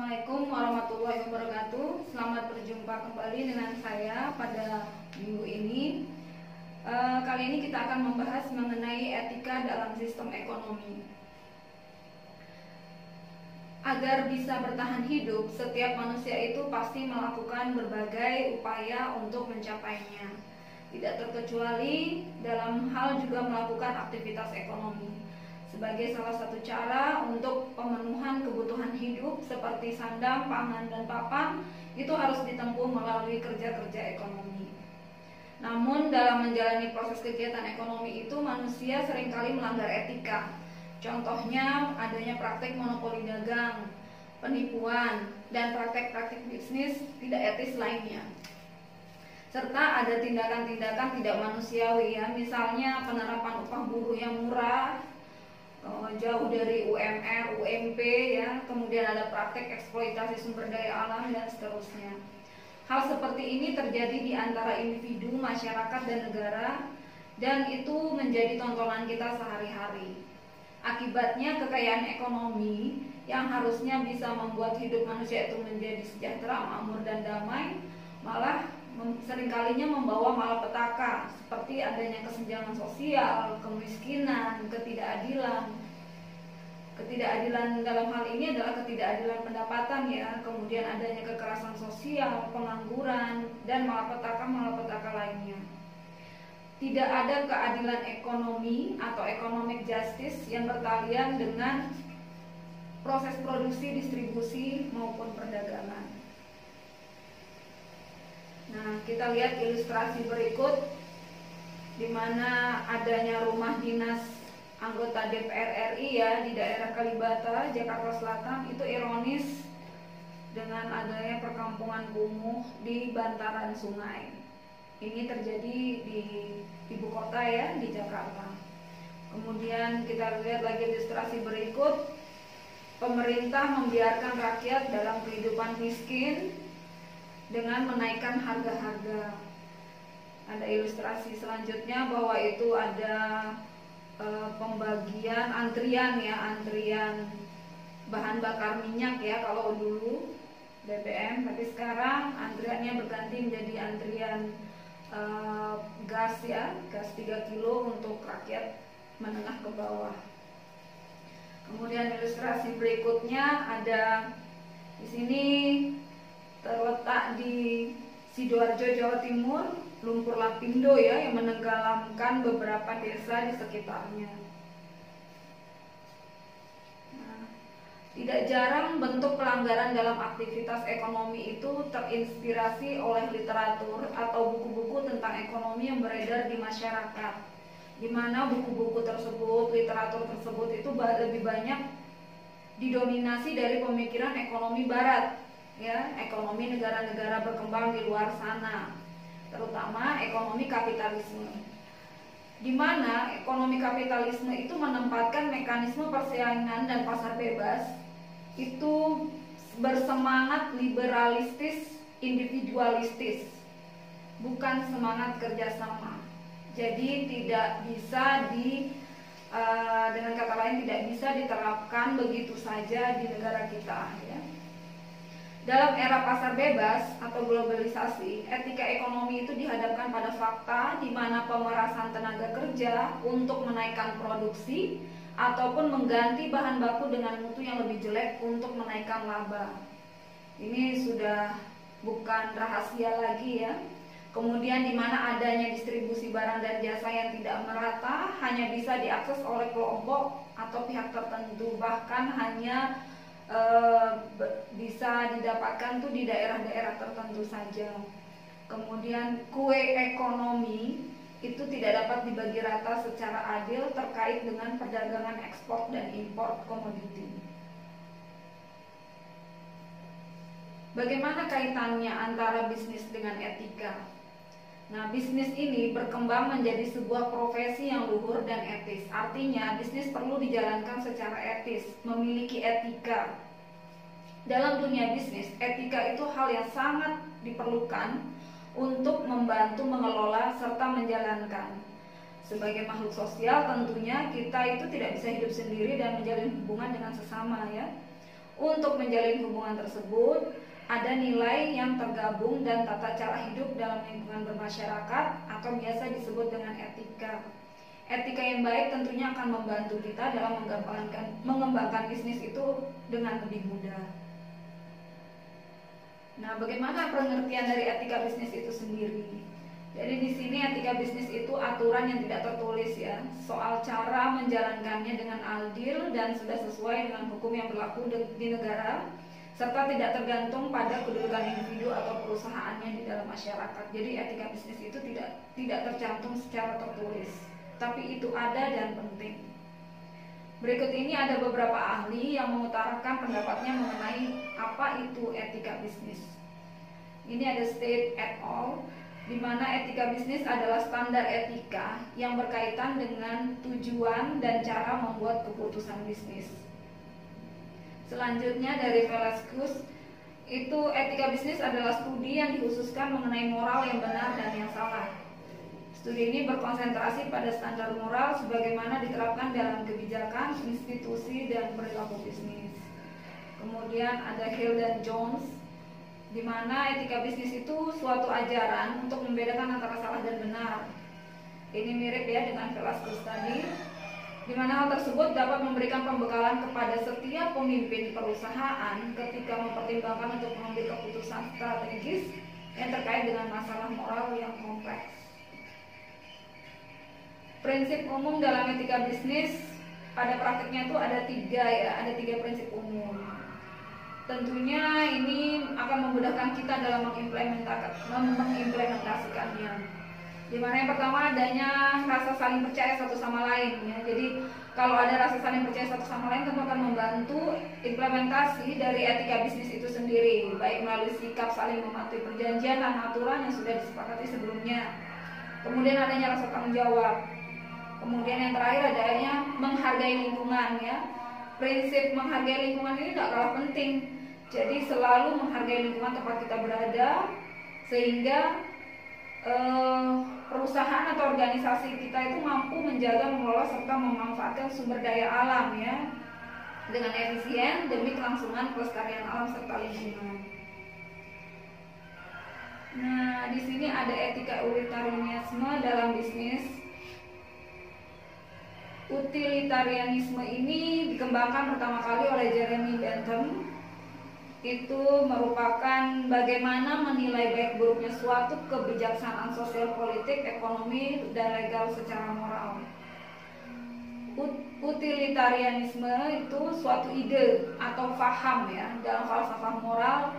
Assalamualaikum warahmatullahi wabarakatuh. Selamat berjumpa kembali dengan saya pada minggu ini. Kali ini kita akan membahas mengenai etika dalam sistem ekonomi. Agar bisa bertahan hidup, setiap manusia itu pasti melakukan berbagai upaya untuk mencapainya. Tidak terkecuali dalam hal juga melakukan aktivitas ekonomi sebagai salah satu cara untuk pemenuhan kebutuhan hidup seperti sandang, pangan, dan papan. Itu harus ditempuh melalui kerja-kerja ekonomi. Namun dalam menjalani proses kegiatan ekonomi itu manusia seringkali melanggar etika. Contohnya adanya praktik monopoli dagang, penipuan, dan praktek-praktik bisnis tidak etis lainnya. Serta ada tindakan-tindakan tidak manusiawi, misalnya penerapan upah buruh yang murah, jauh dari UMR, UMP, kemudian ada praktek eksploitasi sumber daya alam, dan seterusnya. Hal seperti ini terjadi di antara individu, masyarakat, dan negara, dan itu menjadi tontonan kita sehari-hari. Akibatnya kekayaan ekonomi yang harusnya bisa membuat hidup manusia itu menjadi sejahtera, makmur, dan damai, malah seringkalinya membawa malapetaka seperti adanya kesenjangan sosial, kemiskinan, ketidakadilan. Ketidakadilan dalam hal ini adalah ketidakadilan pendapatan, kemudian adanya kekerasan sosial, pengangguran, dan malapetaka lainnya. Tidak ada keadilan ekonomi atau economic justice yang bertalian dengan proses produksi, distribusi, maupun perdagangan. Nah, kita lihat ilustrasi berikut di mana adanya rumah dinas anggota DPR RI di daerah Kalibata, Jakarta Selatan. Itu ironis dengan adanya perkampungan kumuh di bantaran sungai. Ini terjadi di ibu kota di Jakarta. Kemudian kita lihat lagi ilustrasi berikut. Pemerintah membiarkan rakyat dalam kehidupan miskin dengan menaikkan harga-harga. Ada ilustrasi selanjutnya bahwa itu ada pembagian antrian bahan bakar minyak kalau dulu BBM, tapi sekarang antriannya berganti menjadi antrian gas gas 3 kilo untuk rakyat menengah ke bawah. Kemudian ilustrasi berikutnya ada di sini terletak di Sidoarjo, Jawa Timur, lumpur lapindo yang menenggelamkan beberapa desa di sekitarnya. Nah, tidak jarang bentuk pelanggaran dalam aktivitas ekonomi itu terinspirasi oleh literatur atau buku-buku tentang ekonomi yang beredar di masyarakat, di mana buku-buku tersebut, literatur tersebut itu lebih banyak didominasi dari pemikiran ekonomi barat, ekonomi negara-negara berkembang di luar sana, terutama ekonomi kapitalisme, di mana ekonomi kapitalisme itu menempatkan mekanisme persaingan dan pasar bebas itu bersemangat liberalistis, individualistis, bukan semangat kerjasama. Jadi tidak bisa dengan kata lain tidak bisa diterapkan begitu saja di negara kita. Dalam era pasar bebas atau globalisasi, etika ekonomi itu dihadapkan pada fakta di mana pemerasan tenaga kerja untuk menaikkan produksi ataupun mengganti bahan baku dengan mutu yang lebih jelek untuk menaikkan laba. Ini sudah bukan rahasia lagi. Kemudian di mana adanya distribusi barang dan jasa yang tidak merata, hanya bisa diakses oleh kelompok atau pihak tertentu, bahkan hanya bisa didapatkan di daerah-daerah tertentu saja. Kemudian kue ekonomi itu tidak dapat dibagi rata secara adil terkait dengan perdagangan ekspor dan impor komoditi. Bagaimana kaitannya antara bisnis dengan etika? Nah, bisnis ini berkembang menjadi sebuah profesi yang luhur dan etis. Artinya, bisnis perlu dijalankan secara etis, memiliki etika. Dalam dunia bisnis, etika itu hal yang sangat diperlukan untuk membantu mengelola serta menjalankan. Sebagai makhluk sosial tentunya kita itu tidak bisa hidup sendiri dan menjalin hubungan dengan sesama Untuk menjalin hubungan tersebut, ada nilai yang tergabung dan tata cara hidup dalam lingkungan bermasyarakat atau biasa disebut dengan etika. Etika yang baik tentunya akan membantu kita dalam mengembangkan bisnis itu dengan lebih mudah. Nah, bagaimana pengertian dari etika bisnis itu sendiri? Jadi di sini etika bisnis itu aturan yang tidak tertulis ya, soal cara menjalankannya dengan adil dan sudah sesuai dengan hukum yang berlaku di negara, serta tidak tergantung pada kedudukan individu atau perusahaannya di dalam masyarakat. Jadi etika bisnis itu tidak tercantum secara tertulis, tapi itu ada dan penting. Berikut ini ada beberapa ahli yang mengutarakan pendapatnya mengenai apa itu etika bisnis. Ini ada State et al., di mana etika bisnis adalah standar etika yang berkaitan dengan tujuan dan cara membuat keputusan bisnis. Selanjutnya dari Velasquez, itu etika bisnis adalah studi yang dikhususkan mengenai moral yang benar dan yang salah. Studi ini berkonsentrasi pada standar moral sebagaimana diterapkan dalam kebijakan, institusi, dan perilaku bisnis. Kemudian ada Hill dan Jones, di mana etika bisnis itu suatu ajaran untuk membedakan antara salah dan benar. Ini mirip ya dengan Velasquez tadi, di mana hal tersebut dapat memberikan pembekalan kepada setiap pemimpin perusahaan ketika mempertimbangkan untuk mengambil keputusan strategis yang terkait dengan masalah moral yang kompleks. Prinsip umum dalam etika bisnis pada praktiknya itu ada tiga prinsip umum. Tentunya ini akan memudahkan kita dalam mengimplementasikannya. Dimana yang pertama adanya rasa saling percaya satu sama lain ya. Jadi kalau ada rasa saling percaya satu sama lain tentu akan membantu implementasi dari etika bisnis itu sendiri, baik melalui sikap saling mematuhi perjanjian dan aturan yang sudah disepakati sebelumnya. Kemudian adanya rasa tanggung jawab. Kemudian yang terakhir adanya menghargai lingkungan ya. Prinsip menghargai lingkungan ini tidak kalah penting. Jadi selalu menghargai lingkungan tempat kita berada, sehingga perusahaan atau organisasi kita itu mampu menjaga, mengelola serta memanfaatkan sumber daya alam ya dengan efisien demi kelangsungan kelestarian alam serta lingkungan. Nah, di sini ada etika utilitarianisme dalam bisnis. Utilitarianisme ini dikembangkan pertama kali oleh Jeremy Bentham. Itu merupakan bagaimana menilai baik buruknya suatu kebijaksanaan sosial, politik, ekonomi, dan legal secara moral. Utilitarianisme itu suatu ide atau faham ya dalam falsafah moral,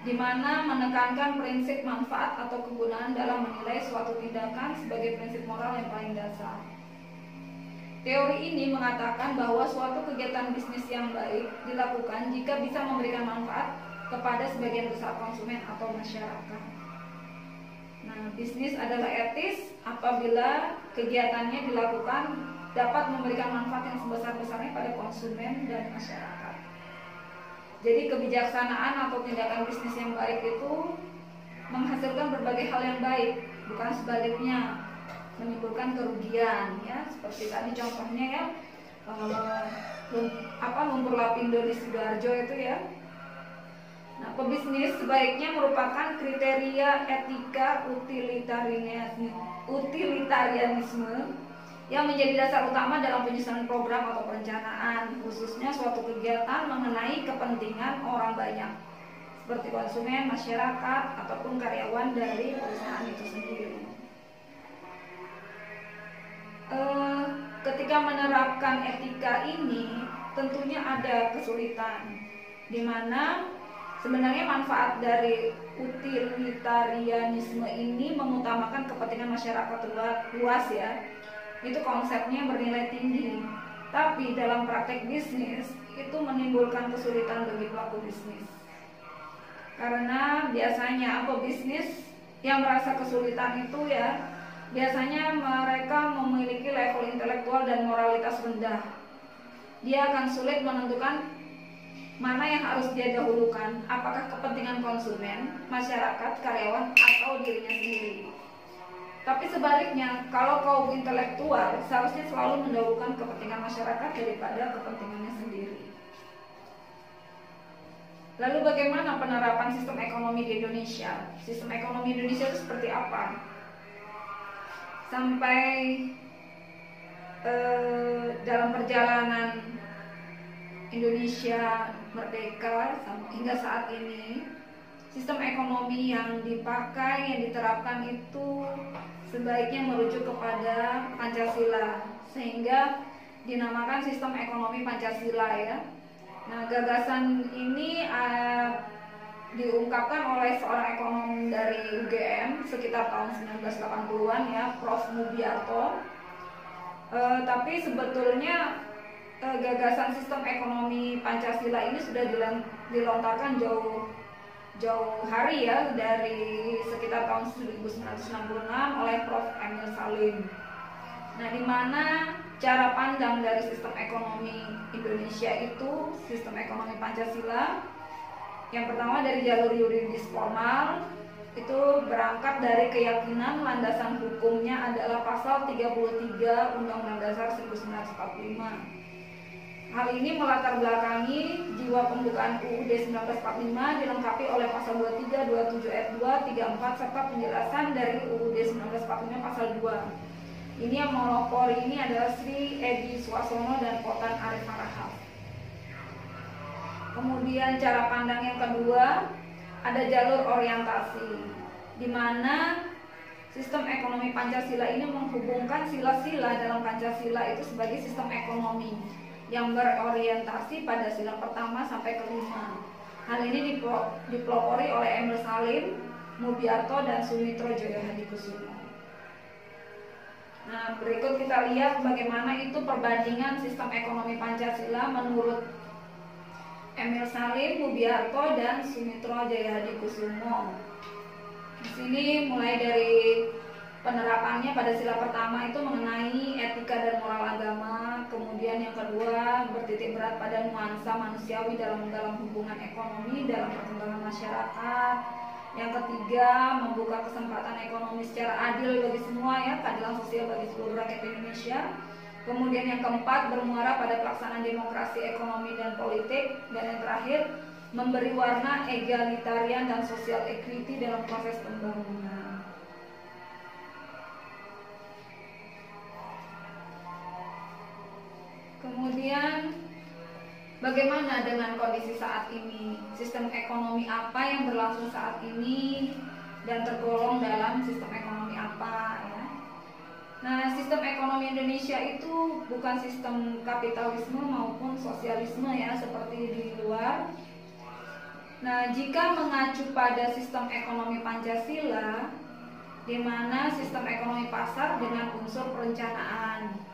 di mana menekankan prinsip manfaat atau kegunaan dalam menilai suatu tindakan sebagai prinsip moral yang paling dasar. Teori ini mengatakan bahwa suatu kegiatan bisnis yang baik dilakukan jika bisa memberikan manfaat kepada sebagian besar konsumen atau masyarakat. Nah, bisnis adalah etis apabila kegiatannya dilakukan dapat memberikan manfaat yang sebesar-besarnya pada konsumen dan masyarakat. Jadi kebijaksanaan atau tindakan bisnis yang baik itu menghasilkan berbagai hal yang baik, bukan sebaliknya menimbulkan kerugian ya, seperti tadi contohnya ya lumpur lapindo di Sidoarjo itu ya. Nah, pebisnis sebaiknya merupakan kriteria etika utilitarianisme yang menjadi dasar utama dalam penyusunan program atau perencanaan, khususnya suatu kegiatan mengenai kepentingan orang banyak seperti konsumen, masyarakat, ataupun karyawan dari perusahaan itu sendiri. Ketika menerapkan etika ini tentunya ada kesulitan, di mana sebenarnya manfaat dari utilitarianisme ini mengutamakan kepentingan masyarakat luas ya. Itu konsepnya bernilai tinggi. Tapi dalam praktek bisnis itu menimbulkan kesulitan bagi pelaku bisnis. Karena biasanya pebisnis yang merasa kesulitan itu ya biasanya mereka memiliki level intelektual dan moralitas rendah. Dia akan sulit menentukan mana yang harus dia dahulukan, apakah kepentingan konsumen, masyarakat, karyawan, atau dirinya sendiri. Tapi sebaliknya, kalau kaum intelektual seharusnya selalu mendahulukan kepentingan masyarakat daripada kepentingannya sendiri. Lalu bagaimana penerapan sistem ekonomi di Indonesia? Sistem ekonomi Indonesia itu seperti apa? Sampai dalam perjalanan Indonesia merdeka hingga saat ini, sistem ekonomi yang dipakai, yang diterapkan itu sebaiknya merujuk kepada Pancasila, sehingga dinamakan sistem ekonomi Pancasila ya. Nah, gagasan ini diungkapkan oleh seorang ekonom dari UGM sekitar tahun 1980-an ya, Prof. Mubiarto. Tapi sebetulnya gagasan sistem ekonomi Pancasila ini sudah dilontarkan jauh hari ya, dari sekitar tahun 1966 oleh Prof. Emil Salim. Nah, di mana cara pandang dari sistem ekonomi Indonesia itu, sistem ekonomi Pancasila, yang pertama dari jalur yuridis formal, itu berangkat dari keyakinan landasan hukumnya adalah pasal 33 Undang-Undang Dasar 1945. Hal ini melatar belakangi jiwa pembukaan UUD 1945 dilengkapi oleh pasal 23, 27 ayat 2, 34 serta penjelasan dari UUD 1945 pasal 2. Ini yang melopori ini adalah Sri Edi Suarsono dan Potan Arif Harahap. Kemudian cara pandang yang kedua, ada jalur orientasi, di mana sistem ekonomi Pancasila ini menghubungkan sila-sila dalam Pancasila itu sebagai sistem ekonomi yang berorientasi pada sila pertama sampai kelima. Hal ini dipelopori oleh Emil Salim, Mubiarto, dan Sumitro Jayahadikusumo. Nah, berikut kita lihat bagaimana itu perbandingan sistem ekonomi Pancasila menurut Emil Salim, Mubiarto, dan Sumitro Jayahadikusumo. Di sini mulai dari penerapannya pada sila pertama itu mengenai etika dan moral agama, kemudian yang kedua bertitik berat pada nuansa manusiawi dalam hubungan ekonomi dalam perkembangan masyarakat. Yang ketiga, membuka kesempatan ekonomi secara adil bagi semua ya, keadilan sosial bagi seluruh rakyat Indonesia. Kemudian yang keempat, bermuara pada pelaksanaan demokrasi ekonomi dan politik. Dan yang terakhir, memberi warna egalitarian dan social equity dalam proses pembangunan. Kemudian bagaimana dengan kondisi saat ini? Sistem ekonomi apa yang berlangsung saat ini dan tergolong dalam sistem ekonomi apa ya? Nah, sistem ekonomi Indonesia itu bukan sistem kapitalisme maupun sosialisme ya, seperti di luar. Nah, jika mengacu pada sistem ekonomi Pancasila, di mana sistem ekonomi pasar dengan unsur perencanaan.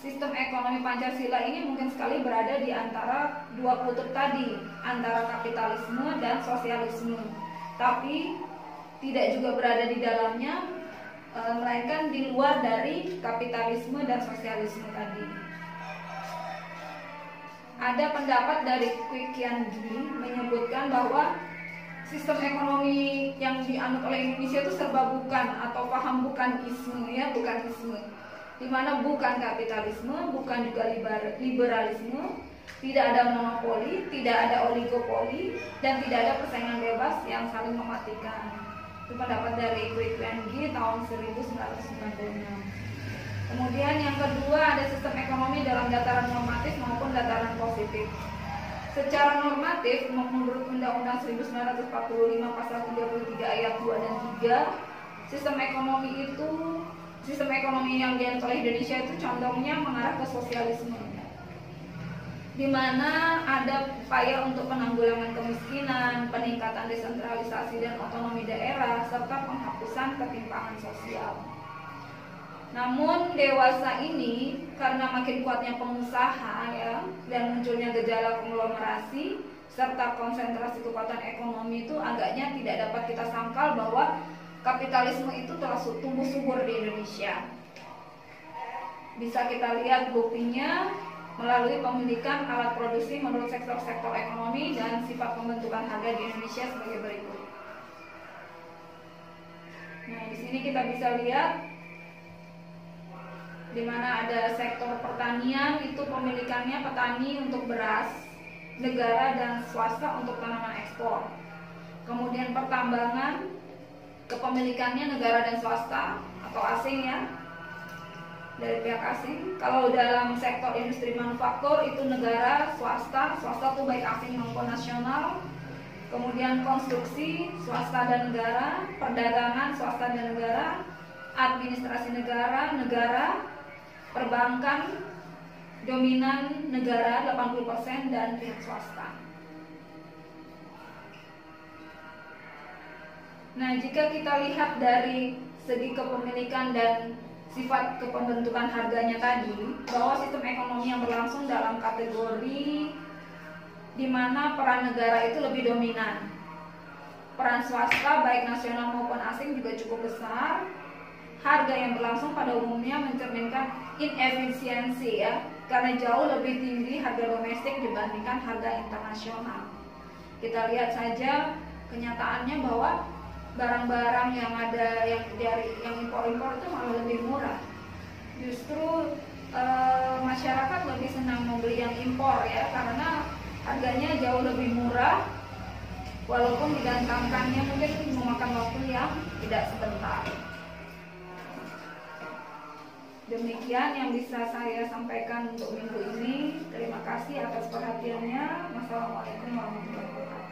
Sistem ekonomi Pancasila ini mungkin sekali berada di antara dua kutub tadi, antara kapitalisme dan sosialisme. Tapi tidak juga berada di dalamnya, melainkan di luar dari kapitalisme dan sosialisme tadi. Ada pendapat dari Kwi Kian Gi menyebutkan bahwa sistem ekonomi yang dianut oleh Indonesia itu serba bukan atau paham bukan isme ya, bukan isme. Di mana bukan kapitalisme, bukan juga liberalisme, tidak ada monopoli, tidak ada oligopoli, dan tidak ada persaingan bebas yang saling mematikan. Itu pendapat dari Kwi Kian Gi tahun 1996. Kemudian yang kedua, ada sistem ekonomi dalam dataran normatif maupun dataran positif. Secara normatif, menurut Undang-Undang 1945 pasal 33 ayat 2 dan 3, sistem ekonomi yang dianut oleh Indonesia itu condongnya mengarah ke sosialisme, di mana ada upaya untuk penanggulangan kemiskinan, peningkatan desentralisasi dan otonomi daerah, serta penghapusan ketimpangan sosial. Namun dewasa ini karena makin kuatnya pengusaha ya, dan munculnya gejala konglomerasi serta konsentrasi kekuatan ekonomi itu agaknya tidak dapat kita sangkal bahwa kapitalisme itu telah tumbuh subur di Indonesia. Bisa kita lihat buktinya melalui pemilikan alat produksi menurut sektor-sektor ekonomi dan sifat pembentukan harga di Indonesia sebagai berikut. Nah, di sini kita bisa lihat di mana ada sektor pertanian, itu pemilikannya petani untuk beras, negara dan swasta untuk tanaman ekspor. Kemudian pertambangan, kepemilikannya negara dan swasta atau asing ya, dari pihak asing. Kalau dalam sektor industri manufaktur itu negara, swasta itu baik asing maupun nasional. Kemudian konstruksi, swasta dan negara. Perdagangan, swasta dan negara. Administrasi negara, perbankan dominan negara 80% dan pihak swasta. Nah, jika kita lihat dari segi kepemilikan dan sifat kepembentukan harganya tadi, bahwa sistem ekonomi yang berlangsung dalam kategori di mana peran negara itu lebih dominan. Peran swasta baik nasional maupun asing juga cukup besar. Harga yang berlangsung pada umumnya mencerminkan inefisiensi ya, karena jauh lebih tinggi harga domestik dibandingkan harga internasional. Kita lihat saja kenyataannya bahwa barang-barang yang ada yang impor-impor itu malah lebih murah. Justru masyarakat lebih senang membeli yang impor ya, karena harganya jauh lebih murah, walaupun didatangkannya mungkin memakan waktu yang tidak sebentar. Demikian yang bisa saya sampaikan untuk minggu ini. Terima kasih atas perhatiannya. Wassalamualaikum warahmatullahi wabarakatuh.